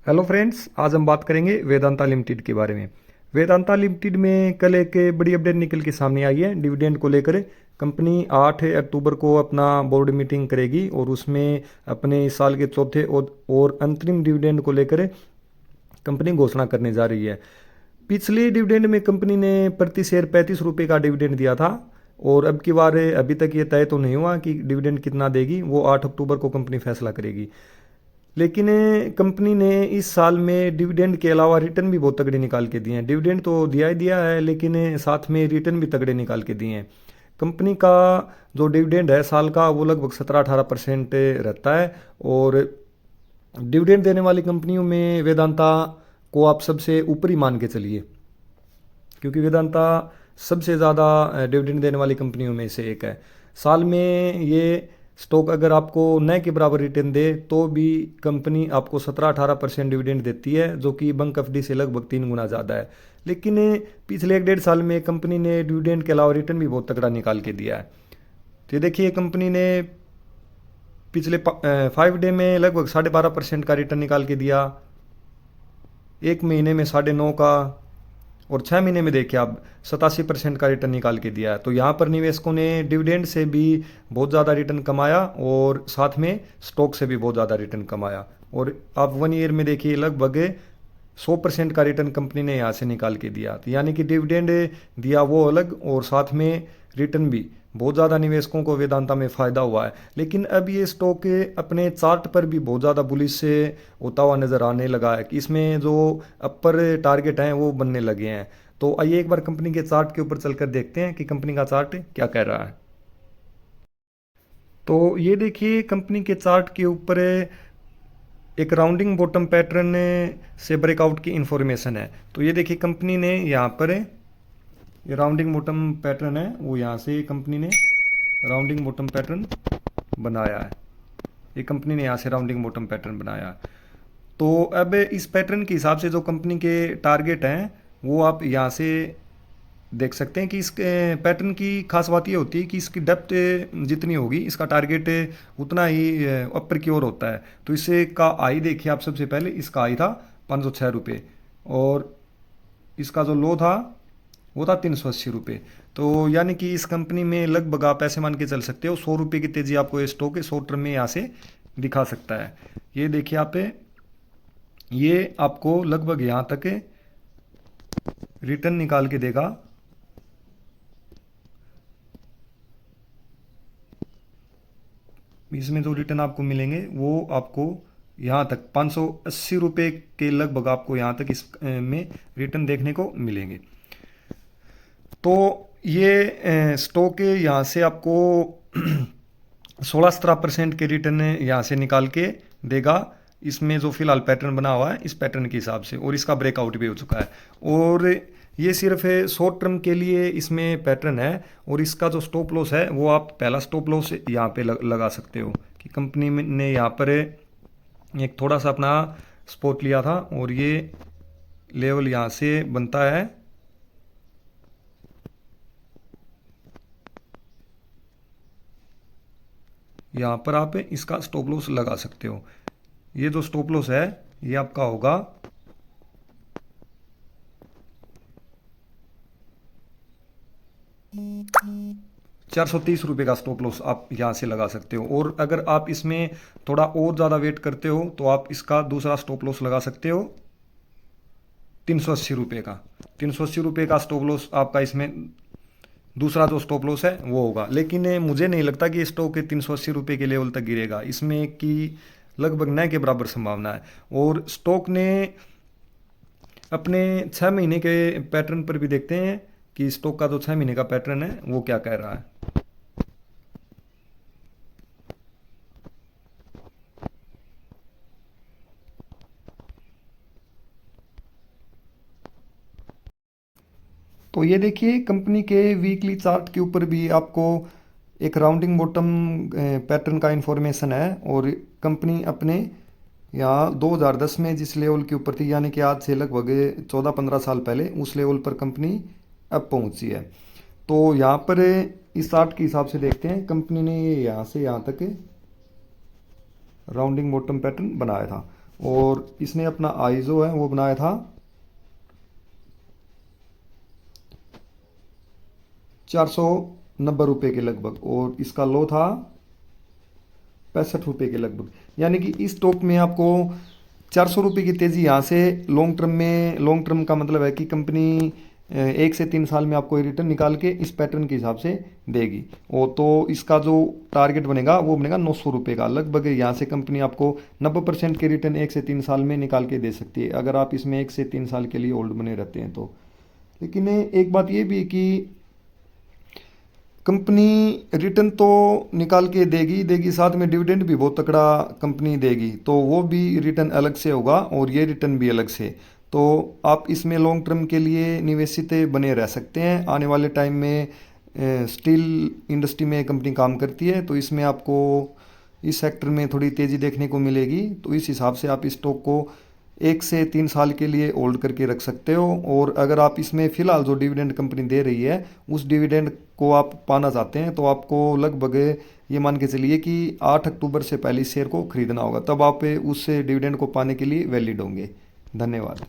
Hello friends, आज हम बात करेंगे वेदांता लिमिटेड के बारे में। वेदांता लिमिटेड में कल एक बड़ी अपडेट निकल के सामने आई है डिविडेंड को लेकर। कंपनी 8 अक्टूबर को अपना बोर्ड मीटिंग करेगी और उसमें अपने इस साल के चौथे और अंतरिम डिविडेंड को लेकर कंपनी घोषणा करने जा रही है। पिछले डिविडेंड में कंपनी ने प्रति शेयर 35 रुपये का डिविडेंड दिया था और अब की बार अभी तक ये तय तो नहीं हुआ कि डिविडेंड कितना देगी, वो 8 अक्टूबर को कंपनी फैसला करेगी। लेकिन कंपनी ने इस साल में डिविडेंड के अलावा रिटर्न भी बहुत तगड़े निकाल के दिए हैं। डिविडेंड तो दिया ही दिया है, लेकिन साथ में रिटर्न भी तगड़े निकाल के दिए हैं। कंपनी का जो डिविडेंड है साल का, वो लगभग 17-18% रहता है। और डिविडेंड देने वाली कंपनियों में वेदांता को आप सबसे ऊपर ही मान के चलिए, क्योंकि वेदांता सबसे ज़्यादा डिविडेंड देने वाली कंपनियों में से एक है। साल में ये स्टॉक अगर आपको नए के बराबर रिटर्न दे तो भी कंपनी आपको 17-18% डिविडेंड देती है, जो कि बैंक एफडी से लगभग 3 गुना ज़्यादा है। लेकिन पिछले 1-1.5 साल में कंपनी ने डिविडेंड के अलावा रिटर्न भी बहुत तगड़ा निकाल के दिया है। तो ये देखिए, कंपनी ने पिछले 5 डे में लगभग 12.5% का रिटर्न निकाल के दिया, एक महीने में 9.5 का, और 6 महीने में देखिए आप 87% का रिटर्न निकाल के दिया है। तो यहाँ पर निवेशकों ने डिविडेंड से भी बहुत ज़्यादा रिटर्न कमाया और साथ में स्टॉक से भी बहुत ज़्यादा रिटर्न कमाया। और आप 1 ईयर में देखिए लगभग 100% का रिटर्न कंपनी ने यहाँ से निकाल के दिया। तो यानी कि डिविडेंड दिया वो अलग, और साथ में रिटर्न भी बहुत ज़्यादा निवेशकों को वेदांता में फ़ायदा हुआ है। लेकिन अब ये स्टॉक अपने चार्ट पर भी बहुत ज़्यादा बुलिश से होता हुआ नज़र आने लगा है कि इसमें जो अपर टारगेट हैं वो बनने लगे हैं। तो आइए एक बार कंपनी के चार्ट के ऊपर चलकर देखते हैं कि कंपनी का चार्ट क्या कह रहा है। तो ये देखिए, कंपनी के चार्ट के ऊपर एक राउंडिंग बॉटम पैटर्न से ब्रेकआउट की इंफॉर्मेशन है। तो ये देखिए, कंपनी ने यहाँ पर ये राउंडिंग बॉटम पैटर्न है, वो यहाँ से कंपनी ने राउंडिंग बॉटम पैटर्न बनाया है। ये कंपनी ने यहाँ से राउंडिंग बॉटम पैटर्न बनाया। तो अब इस पैटर्न के हिसाब से जो कंपनी के टारगेट हैं वो आप यहाँ से देख सकते हैं कि इस पैटर्न की खास बात ये होती है कि इसकी डेप्थ जितनी होगी इसका टारगेट उतना ही अपर की ओर होता है। तो इसे का आई देखिए आप, सबसे पहले इसका आई था 506 रुपये और इसका जो लो था वो था 380 रुपये। तो यानी कि इस कंपनी में लगभग आप ऐसे मान के चल सकते हो 100 रुपये की तेज़ी आपको ये स्टॉक शॉर्ट टर्म में यहाँ से दिखा सकता है। ये देखिए आप, ये आपको लगभग यहाँ तक रिटर्न निकाल के देगा। इसमें जो रिटर्न आपको मिलेंगे वो आपको यहाँ तक 580 रुपये के लगभग आपको यहाँ तक इस में रिटर्न देखने को मिलेंगे। तो ये स्टॉक यहाँ से आपको 16-17% के रिटर्न यहाँ से निकाल के देगा, इसमें जो फिलहाल पैटर्न बना हुआ है इस पैटर्न के हिसाब से, और इसका ब्रेकआउट भी हो चुका है। और ये सिर्फ शॉर्ट टर्म के लिए इसमें पैटर्न है, और इसका जो स्टॉप लॉस है वो आप पहला स्टॉप लॉस यहाँ पे लगा सकते हो कि कंपनी ने यहाँ पर एक थोड़ा सा अपना स्पॉट लिया था और ये लेवल यहाँ से बनता है। यहाँ पर आप इसका स्टॉप लॉस लगा सकते हो। ये जो स्टॉप लॉस है ये आपका होगा 430 रुपये का स्टॉप लॉस आप यहाँ से लगा सकते हो। और अगर आप इसमें थोड़ा और ज़्यादा वेट करते हो तो आप इसका दूसरा स्टॉप लॉस लगा सकते हो 380 रुपये का। 380 रुपये का स्टॉप लॉस आपका इसमें दूसरा जो स्टॉप लॉस है वो होगा। लेकिन मुझे नहीं लगता कि स्टॉक 380 रुपये के लेवल तक गिरेगा, इसमें कि लगभग न के बराबर संभावना है। और स्टॉक ने अपने 6 महीने के पैटर्न पर भी देखते हैं कि स्टॉक का जो 6 महीने का पैटर्न है वो क्या कह रहा है। तो ये देखिए, कंपनी के वीकली चार्ट के ऊपर भी आपको एक राउंडिंग बॉटम पैटर्न का इंफॉर्मेशन है। और कंपनी अपने यहाँ 2010 में जिस लेवल के ऊपर थी, यानी कि आज से लगभग 14-15 साल पहले, उस लेवल पर कंपनी अब पहुँची है। तो यहाँ पर इस चार्ट के हिसाब से देखते हैं, कंपनी ने यहाँ से यहाँ तक राउंडिंग बॉटम पैटर्न बनाया था। और इसने अपना आई जो है वो बनाया था 490 रुपये के लगभग, और इसका लो था 65 रुपये के लगभग। यानी कि इस स्टॉक में आपको 400 रुपये की तेज़ी यहाँ से लॉन्ग टर्म में, लॉन्ग टर्म का मतलब है कि कंपनी 1 से 3 साल में आपको रिटर्न निकाल के इस पैटर्न के हिसाब से देगी। और तो इसका जो टारगेट बनेगा वो बनेगा 900 रुपये का लगभग। यहाँ से कंपनी आपको 90% के रिटर्न 1 से 3 साल में निकाल के दे सकती है, अगर आप इसमें 1 से 3 साल के लिए होल्ड बने रहते हैं तो। लेकिन एक बात ये भी कि कंपनी रिटर्न तो निकाल के देगी देगी, साथ में डिविडेंड भी बहुत तकड़ा कंपनी देगी, तो वो भी रिटर्न अलग से होगा और ये रिटर्न भी अलग से। तो आप इसमें लॉन्ग टर्म के लिए निवेशित बने रह सकते हैं। आने वाले टाइम में स्टील इंडस्ट्री में कंपनी काम करती है, तो इसमें आपको इस सेक्टर में थोड़ी तेज़ी देखने को मिलेगी। तो इस हिसाब से आप इस स्टॉक को 1 से 3 साल के लिए होल्ड करके रख सकते हो। और अगर आप इसमें फ़िलहाल जो डिविडेंड कंपनी दे रही है उस डिविडेंड को आप पाना चाहते हैं, तो आपको लगभग ये मान के चलिए कि 8 अक्टूबर से पहले इस शेयर को खरीदना होगा, तब आप उस डिविडेंड को पाने के लिए वैलिड होंगे। धन्यवाद।